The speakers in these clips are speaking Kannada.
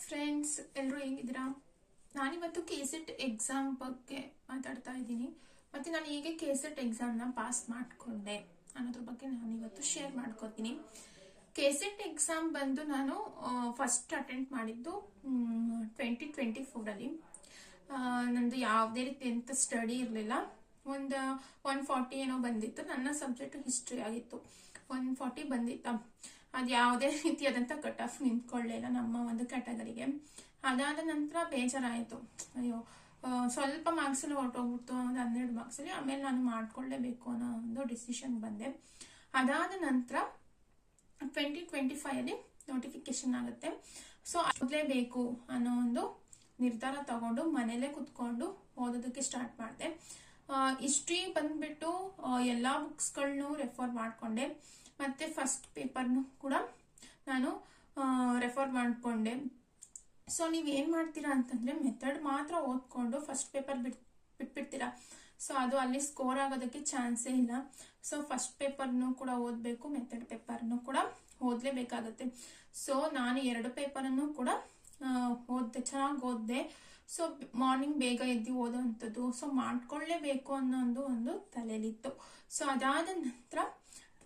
ಫ್ರೆಂಡ್ಸ್, ಎಲ್ಲರೂ ಹೇಗಿದ್ದೀರಾ? ನಾನಿವತ್ತು ಕೆಸೆಟ್ ಎಕ್ಸಾಮ್ ಬಗ್ಗೆ ಮಾತಾಡ್ತಾ ಇದ್ದೀನಿ. ಮತ್ತೆ ನಾನು ಹೇಗೆ ಕೆಸೆಟ್ ಎಕ್ಸಾಮ್ನ ಪಾಸ್ ಮಾಡಿಕೊಂಡೆ ಅನ್ನೋದ್ರ ಬಗ್ಗೆ ನಾನಿವತ್ತು ಶೇರ್ ಮಾಡ್ಕೋತೀನಿ. ಕೆಸೆಟ್ ಎಕ್ಸಾಮ್ ಬಂದು ನಾನು ಫಸ್ಟ್ ಅಟೆಂಡ್ ಮಾಡಿದ್ದು 2024 ನಂದು ಯಾವುದೇ ರೀತಿ ಅಂತ ಸ್ಟಡಿ ಇರಲಿಲ್ಲ. ಒಂದು 140 ಏನೋ ಬಂದಿತ್ತು. ನನ್ನ ಸಬ್ಜೆಕ್ಟ್ ಹಿಸ್ಟ್ರಿ ಆಗಿತ್ತು. 140 ಬಂದಿತ್ತು. ಅದು ಯಾವುದೇ ರೀತಿಯಾದಂಥ ಕಟ್ ಆಫ್ ನಿಂತ್ಕೊಳ್ಳಿಲ್ಲ ನಮ್ಮ ಒಂದು ಕ್ಯಾಟಗರಿಗೆ. ಅದಾದ ನಂತರ ಬೇಜಾರಾಯಿತು. ಅಯ್ಯೋ, ಸ್ವಲ್ಪ ಮಾರ್ಕ್ಸಲ್ಲಿ ಹೊರಟೋಗ್ಬಿಡ್ತು, ಒಂದು 12 ಮಾರ್ಕ್ಸಲ್ಲಿ. ಆಮೇಲೆ ನಾನು ಮಾಡ್ಕೊಳ್ಳೇಬೇಕು ಅನ್ನೋ ಒಂದು ಡಿಸಿಷನ್ ಬಂದೆ. ಅದಾದ ನಂತರ 2025 ನೋಟಿಫಿಕೇಶನ್ ಆಗುತ್ತೆ. ಸೊ ಓದಲೇಬೇಕು ಅನ್ನೋ ಒಂದು ನಿರ್ಧಾರ ತಗೊಂಡು ಮನೇಲೆ ಕುತ್ಕೊಂಡು ಓದೋದಕ್ಕೆ ಸ್ಟಾರ್ಟ್ ಮಾಡಿದೆ. ಹಿಸ್ಟ್ರಿ ಬಂದ್ಬಿಟ್ಟು ಎಲ್ಲ ಬುಕ್ಸ್ಗಳನ್ನು ರೆಫರ್ ಮಾಡಿಕೊಂಡೆ. ಮತ್ತೆ ಫಸ್ಟ್ ಪೇಪರ್ನು ಕೂಡ ನಾನು ರೆಫರ್ ಮಾಡಿಕೊಂಡೆ. ಸೊ ನೀವೇನು ಮಾಡ್ತೀರಾ ಅಂತಂದ್ರೆ ಮೆಥಡ್ ಮಾತ್ರ ಓದ್ಕೊಂಡು ಫಸ್ಟ್ ಪೇಪರ್ ಬಿಟ್ಬಿಡ್ತೀರಾ. ಸೊ ಅದು ಅಲ್ಲಿ ಸ್ಕೋರ್ ಆಗೋದಕ್ಕೆ ಚಾನ್ಸೇ ಇಲ್ಲ. ಸೊ ಫಸ್ಟ್ ಪೇಪರ್ನು ಕೂಡ ಓದಬೇಕು, ಮೆಥಡ್ ಪೇಪರ್ನು ಕೂಡ ಓದಲೇಬೇಕಾಗುತ್ತೆ. ಸೊ ನಾನು 2 ಪೇಪರನ್ನು ಕೂಡ ಚೆನ್ನಾಗಿ ಓದಿದೆ. ಸೊ ಮಾರ್ನಿಂಗ್ ಬೇಗ ಎದ್ದು ಓದೋವಂಥದ್ದು. ಸೊ ಮಾಡ್ಕೊಳ್ಳೇಬೇಕು ಅನ್ನೋ ಒಂದು ತಲೆಯಲ್ಲಿತ್ತು. ಸೊ ಅದಾದ ನಂತರ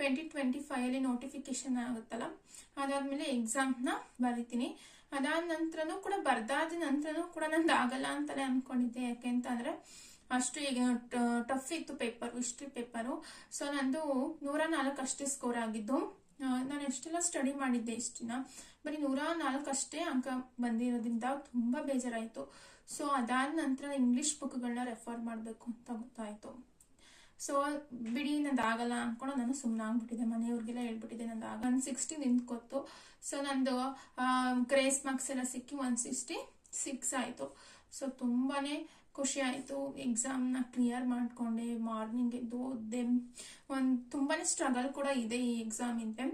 2025 ನೋಟಿಫಿಕೇಶನ್ ಆಗುತ್ತಲ್ಲ, ಅದಾದ್ಮೇಲೆ ಎಕ್ಸಾಮ್ನ ಬರಿತೀನಿ. ಅದಾದ ನಂತರನೂ ಕೂಡ ಬರ್ದಾದ ನಂತರನೂ ಕೂಡ ನಂದು ಆಗಲ್ಲ ಅಂತಾನೆ ಅನ್ಕೊಂಡಿದ್ದೆ. ಯಾಕೆಂತಂದ್ರೆ ಅಷ್ಟು ಟಫ್ ಇತ್ತು ಪೇಪರ್, ಹಿಸ್ಟ್ರಿ ಪೇಪರು. ಸೊ ನಂದು 104 ಅಷ್ಟೇ ಸ್ಕೋರ್ ಆಗಿದ್ದು. ನಾನು ಎಷ್ಟೆಲ್ಲ ಸ್ಟಡಿ ಮಾಡಿದ್ದೆ ಇಷ್ಟಿನ, ಬರೀ 104 ಅಷ್ಟೇ ಅಂಕ ಬಂದಿರೋದ್ರಿಂದ ತುಂಬಾ ಬೇಜಾರಾಯಿತು. ಸೊ ಅದಾದ ನಂತರ ಇಂಗ್ಲಿಷ್ ಬುಕ್ಗಳನ್ನ ರೆಫರ್ ಮಾಡಬೇಕು ಅಂತ ಗೊತ್ತಾಯ್ತು. ಸೊ ಬಿಡಿ, ನಂದಾಗಲ್ಲ ಅನ್ಕೊಂಡು ನಾನು ಸುಮ್ಮನೆ ಆಗ್ಬಿಟ್ಟಿದ್ದೆ. ಮನೆಯವ್ರಿಗೆಲ್ಲ ಹೇಳ್ಬಿಟ್ಟಿದ್ದೆ ನಂದು 160 ನಿಂತ್ಕೊತ್ತು. ಸೊ ನಂದು ಗ್ರೇಸ್ ಮಾರ್ಕ್ಸ್ ಎಲ್ಲ ಸಿಕ್ಕಿ 166 ಆಯಿತು. ಸೊ ತುಂಬಾನೇ ಖುಷಿ ಆಯಿತು. ಎಕ್ಸಾಮ್ನ ಕ್ಲಿಯರ್ ಮಾಡ್ಕೊಂಡೆ, ಮಾರ್ನಿಂಗ್ ಎದ್ದು ಓದ್ದೆ. ತುಂಬಾನೇ ಸ್ಟ್ರಗಲ್ ಕೂಡ ಇದೆ ಈ ಎಕ್ಸಾಮ್ ಇಂತೆ.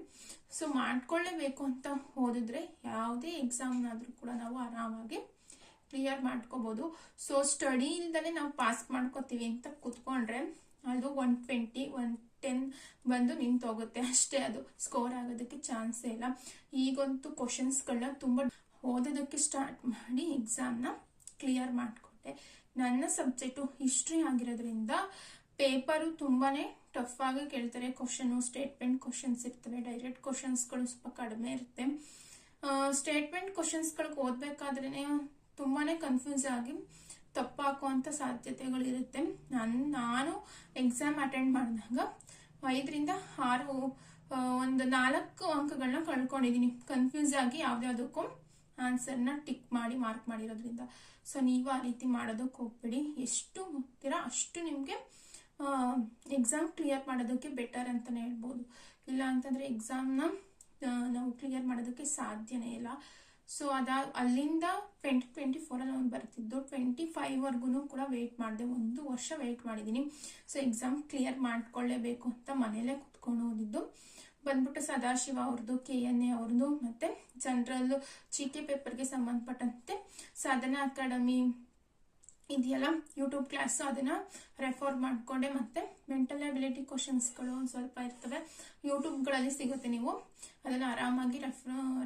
ಸೊ ಮಾಡ್ಕೊಳ್ಳೇಬೇಕು ಅಂತ ಓದಿದ್ರೆ ಯಾವುದೇ ಎಕ್ಸಾಮ್ನಾದ್ರೂ ಕೂಡ ನಾವು ಆರಾಮಾಗಿ ಕ್ಲಿಯರ್ ಮಾಡ್ಕೋಬಹುದು. ಸೊ ಸ್ಟಡಿ ಇಲ್ದಲೆ ನಾವು ಪಾಸ್ ಮಾಡ್ಕೋತೀವಿ ಅಂತ ಕುತ್ಕೊಂಡ್ರೆ ಅದು 120, 110 ಬಂದು ನಿಂತೋಗುತ್ತೆ ಅಷ್ಟೇ. ಅದು ಸ್ಕೋರ್ ಆಗೋದಕ್ಕೆ ಚಾನ್ಸೇ ಇಲ್ಲ. ಈಗಂತೂ ಕ್ವಶನ್ಸ್ಗಳನ್ನ ತುಂಬಾ ಓದೋದಕ್ಕೆ ಸ್ಟಾರ್ಟ್ ಮಾಡಿ ಎಕ್ಸಾಮ್ನ ಕ್ಲಿಯರ್ ಮಾಡ್ಕೊಂಡೆ. ನನ್ನ ಸಬ್ಜೆಕ್ಟು ಹಿಸ್ಟ್ರಿ ಆಗಿರೋದ್ರಿಂದ ಪೇಪರು ತುಂಬಾನೇ ಟಫ್ ಆಗಿ ಕೇಳ್ತಾರೆ. ಕ್ವಶನು ಸ್ಟೇಟ್ಮೆಂಟ್ ಕ್ವಶನ್ಸ್ ಇರ್ತವೆ, ಡೈರೆಕ್ಟ್ ಕ್ವಶನ್ಸ್ಗಳು ಸ್ವಲ್ಪ ಕಡಿಮೆ ಇರುತ್ತೆ. ಸ್ಟೇಟ್ಮೆಂಟ್ ಕ್ವಶನ್ಸ್ಗಳಿಗೆ ಓದ್ಬೇಕಾದ್ರೇನೆ ತುಂಬಾನೇ ಕನ್ಫ್ಯೂಸ್ ಆಗಿ ತಪ್ಪಾಕುವಂತ ಸಾಧ್ಯತೆಗಳು ಇರುತ್ತೆ. ನಾನು ಎಕ್ಸಾಮ್ ಅಟೆಂಡ್ ಮಾಡಿದಾಗ 5ರಿಂದ 6 ಒಂದು 4 ಅಂಕಗಳನ್ನ ಕಳ್ಕೊಂಡಿದೀನಿ ಕನ್ಫ್ಯೂಸ್ ಆಗಿ ಯಾವ್ದಾವುದಕ್ಕೂ ಆನ್ಸರ್ನ ಟಿಕ್ ಮಾಡಿ ಮಾರ್ಕ್ ಮಾಡಿರೋದ್ರಿಂದ. ಸೊ ನೀವು ಆ ರೀತಿ ಮಾಡೋದಕ್ಕೆ ಹೋಗ್ಬೇಡಿ. ಎಷ್ಟು ಓದ್ತೀರಾ ಅಷ್ಟು ನಿಮ್ಗೆ ಎಕ್ಸಾಮ್ ಕ್ಲಿಯರ್ ಮಾಡೋದಕ್ಕೆ ಬೆಟರ್ ಅಂತಾನೆ ಹೇಳ್ಬೋದು. ಇಲ್ಲ ಅಂತಂದ್ರೆ ಎಕ್ಸಾಮ್ನ ನಾವು ಕ್ಲಿಯರ್ ಮಾಡೋದಕ್ಕೆ ಸಾಧ್ಯನೇ ಇಲ್ಲ. ಸೊ ಅಲ್ಲಿಂದ 2024 ನಾನು ಬರ್ತಿದ್ದು 25 ಕೂಡ ವೇಟ್ ಮಾಡಿದೆ. 1 ವರ್ಷ ವೇಟ್ ಮಾಡಿದ್ದೀನಿ. ಸೊ ಎಕ್ಸಾಮ್ ಕ್ಲಿಯರ್ ಮಾಡ್ಕೊಳ್ಳೇಬೇಕು ಅಂತ ಮನೇಲೆ ಕುತ್ಕೊಂಡು ಓದಿದ್ದು. ಬಂದ್ಬಿಟ್ಟು ಸದಾಶಿವ ಅವ್ರದ್ದು, KNA ಅವ್ರದ್ದು, ಮತ್ತೆ ಜನರಲ್ GK ಪೇಪರ್ಗೆ ಸಂಬಂಧಪಟ್ಟಂತೆ ಸಾಧನಾ ಅಕಾಡೆಮಿ ಇದೆಯಲ್ಲ ಯೂಟ್ಯೂಬ್ ಕ್ಲಾಸ್, ಅದನ್ನ ರೆಫರ್ ಮಾಡ್ಕೊಂಡೆ. ಮತ್ತೆ ಮೆಂಟಲ್ ಅಬಿಲಿಟಿ ಕ್ವಶನ್ಸ್ಗಳು ಒಂದು ಸ್ವಲ್ಪ ಇರ್ತವೆ, ಯೂಟ್ಯೂಬ್ಗಳಲ್ಲಿ ಸಿಗುತ್ತೆ, ನೀವು ಅದನ್ನ ಆರಾಮಾಗಿ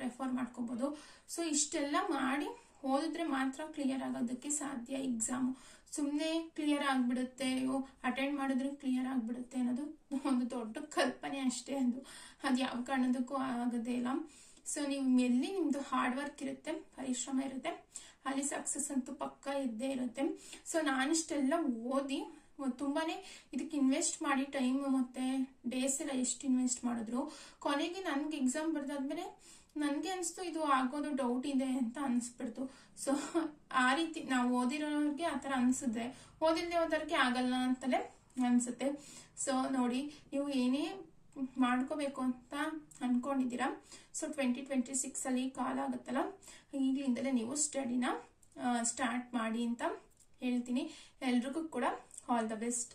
ರೆಫರ್ ಮಾಡ್ಕೋಬಹುದು. ಸೊ ಇಷ್ಟೆಲ್ಲ ಮಾಡಿ ಓದಿದ್ರೆ ಮಾತ್ರ ಕ್ಲಿಯರ್ ಆಗೋದಕ್ಕೆ ಸಾಧ್ಯ ಎಕ್ಸಾಮು. ಸುಮ್ಮನೆ ಕ್ಲಿಯರ್ ಆಗ್ಬಿಡುತ್ತೆ, ಅಟೆಂಡ್ ಮಾಡಿದ್ರೆ ಕ್ಲಿಯರ್ ಆಗ್ಬಿಡುತ್ತೆ ಅನ್ನೋದು ಒಂದು ದೊಡ್ಡ ಕಲ್ಪನೆ ಅಷ್ಟೇ. ಅದು ಯಾವ ಕಾರಣದಕ್ಕೂ ಆಗೋದೇ ಇಲ್ಲ. ಸೊ ನೀವು ಎಲ್ಲಿ ನಿಮ್ದು ಹಾರ್ಡ್ ವರ್ಕ್ ಇರುತ್ತೆ, ಪರಿಶ್ರಮ ಇರುತ್ತೆ, ಅಲ್ಲಿ ಸಕ್ಸಸ್ ಅಂತೂ ಪಕ್ಕ ಇದ್ದೇ ಇರುತ್ತೆ. ಸೊ ನಾನಿಷ್ಟೆಲ್ಲ ಓದಿ ತುಂಬಾನೇ ಇದಕ್ಕೆ ಇನ್ವೆಸ್ಟ್ ಮಾಡಿ ಟೈಮ್ ಮತ್ತೆ ಡೇಸ್ ಎಲ್ಲ ಎಷ್ಟು ಇನ್ವೆಸ್ಟ್ ಮಾಡಿದ್ರು, ಕೊನೆಗೆ ನನ್ಗೆ ಎಕ್ಸಾಮ್ ಬರ್ದಾದ್ಮೇಲೆ ನನ್ಗೆ ಅನ್ಸ್ತು ಇದು ಆಗೋದು ಡೌಟ್ ಇದೆ ಅಂತ ಅನ್ಸ್ಬಿಡ್ತು. ಸೊ ಆ ರೀತಿ ನಾವು ಓದಿರೋರಿಗೆ ಆತರ ಅನ್ಸಿದ್ರೆ ಓದಿಲ್ದೆ ಹೋದವ್ರಿಗೆ ಆಗಲ್ಲ ಅಂತಲೇ ಅನ್ಸುತ್ತೆ. ಸೊ ನೋಡಿ, ನೀವು ಏನೇ ಮಾಡ್ಕೋಬೇಕು ಅಂತ ಅನ್ಕೊಂಡಿದ್ದೀರಾ, ಸೊ 2026 ಕಾಲ ಆಗುತ್ತಲ್ಲ, ಈಗಲಿಂದಲೇ ನೀವು ಸ್ಟಡಿನ ಸ್ಟಾರ್ಟ್ ಮಾಡಿ ಅಂತ ಹೇಳ್ತೀನಿ. ಎಲ್ರಿಗೂ ಕೂಡ ಆಲ್ ದ ಬೆಸ್ಟ್.